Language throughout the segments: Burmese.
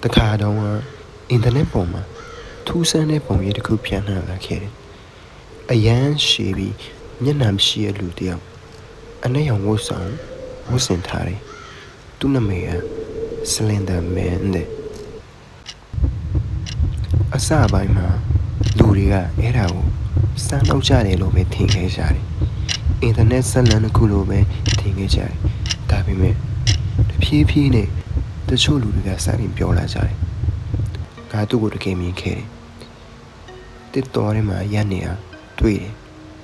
တခါတော့အင်တာနက်ပေါ်မှာထူးဆန်းတဲ့ပုံရိပ်တစ်ခုပြန်လှန်လာခဲ့တယ်။အရန်ရှည်ပြီးမျက်နှာမရှိတဲ့လူတစ်ယောက်အနက်ရောင်ဝတ်ဆောင်ဝတ်ဆင်ထားတယ်။သူ့နာမည်က Slender Man တဲ့အစပိုင်းမှာလူတွေကအဲ့ဒါကိုစမ်းတော့ကြတယ်လို့ပဲထင်ခဲ့ကြတယ်။အင်တာနက်ဆက်လန်တစ်ခုလိုပဲထင်ခဲ့ကြတယ်။ဒါပေမဲ့တဖြည်းဖြည်းနဲ့တချို့လူတွေကစတင်ပြောလာကြတယ်။ငါသူ့ကိုတကယ်မြင်ခဲ့တယ်။တစ်တော်ထဲမှာရပ်နေတာတွေ့တယ်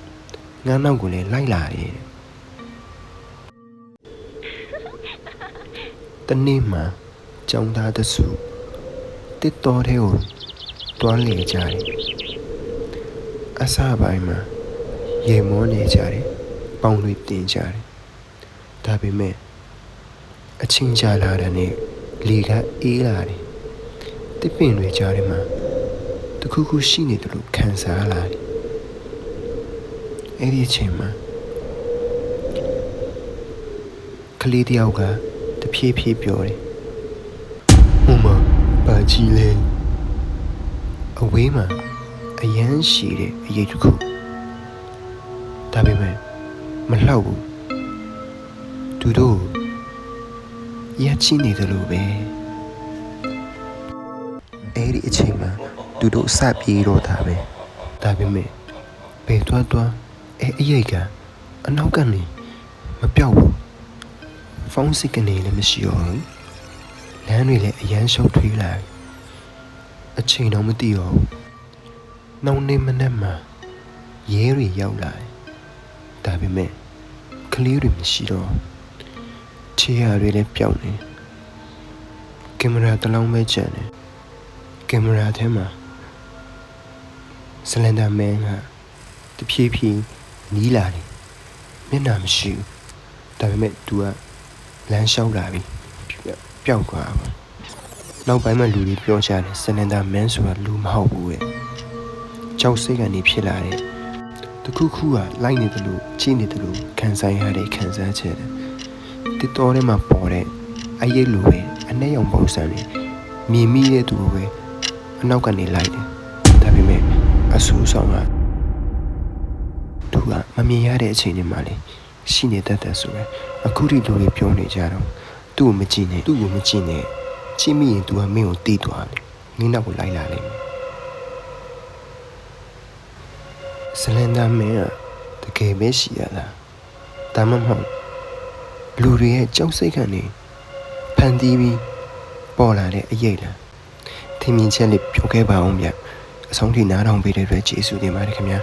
။ငါနောက်ကိုလည်းလိုက်လာတယ်။တနေ့မှကျောင်းသားတစုတစ်တော်ထဲကိုတွားလေကြတယ်။အစပိုင်းမှာရေမောနေကြတယ်။ပေါင်တွေတင်ကြတယ်။ဒါပေမဲ့အချင်းချလာတဲ့နေ့လေကအေးလာတယ်။တစ်ပင်တွေကြားထဲမှာတခုခုရှိနေတယ်လို့ခံစားလာတယ်။အဲ့ဒီအချိန်မှာကလေးတယောက်ကတဖြည်းဖြည်းပြောတယ်။ဟိုမှာဘာကြီးလဲအဝေးမှာအရန်ရှိတဲ့အရေးတစ်ခုဒါပေမဲ့မလှောက်ဘူးသူတို့ရချင်းနေတယ်လို့ပဲအဲ့ဒီအချိန်မှာသူတို့စပြေးတော့တာပဲဒါပေမဲ့ဘယ်သွားအဲ့အရေးကအနောက်ကနေမပြောက်ဘူးဖုန်းစစ်ကနေလည်းမရှိတော့ဘူးလမ်းတွေလည်းအရန်ရှုပ်ထွေးလာအချိန်တော့မသိတော့ဘူးနောက်နေ့မနေ့မှာရဲတွေရောက်လာတယ်ဒါပေမဲ့ကလေးတွေမရှိတော့ခြေရတွေလည်းပျောက်နေကင်မရာတစ်လုံးပဲကျန်တယ်ကင်မရာထဲမှာSlender Manကတဖြည်းဖြည်းနီးလာတယ်မျက်နှာမရှိဘူးဒါပေမဲ့သူကလမ်းလျှောက်လာပြီပျောက်သွားပါနောက်ပိုင်းမှာလူတွေပြောကြတယ်Slender Manဆိုတာလူမဟုတ်ဘူးတဲ့ကြောက်စိတ်ကနေဖြစ်လာတဲ့တခုခုကလိုက်နေတယ်လို့ချိနေတယ်လို့ခံစားရတဲ့ခံစားချက်တစ်တော်ထဲမှာပေါ်တဲ့အရေးလိုပဲအနက်ရောင်ပုံစံနဲ့မြင်မိတဲ့သူကိုပဲအနောက်ကနေလိုက်တယ်ဒါပေမဲ့အဆူဆောင်ကသူကမမြင်ရတဲ့အချိန်တွေမှာလေရှိနေတတ်တယ်ဆိုရယ်အခုဒီလူတွေပြောနေကြတော့သူ့ကိုမကြည့်နဲ့ကြည့်မိရင်သူကမင်းကိုတီးသွားတယ်မင်းနောက်ကိုလိုက်လာလိမ့်မယ်Slender Manကတကယ်ပဲရှိရလားဒါမှမဟုတ်လူတွေရဲ့ကြောက်စိတ်ကနေဖန်တီးပြီးပေါ်လာတဲ့အရေးလားထင်မြင်ချက်လေးပြောခဲ့ပါအောင်ဗျအဆုံးထိနားထောင်ပေးတဲ့အတွက်ကျေးဇူးတင်ပါတယ်ခင်ဗျာ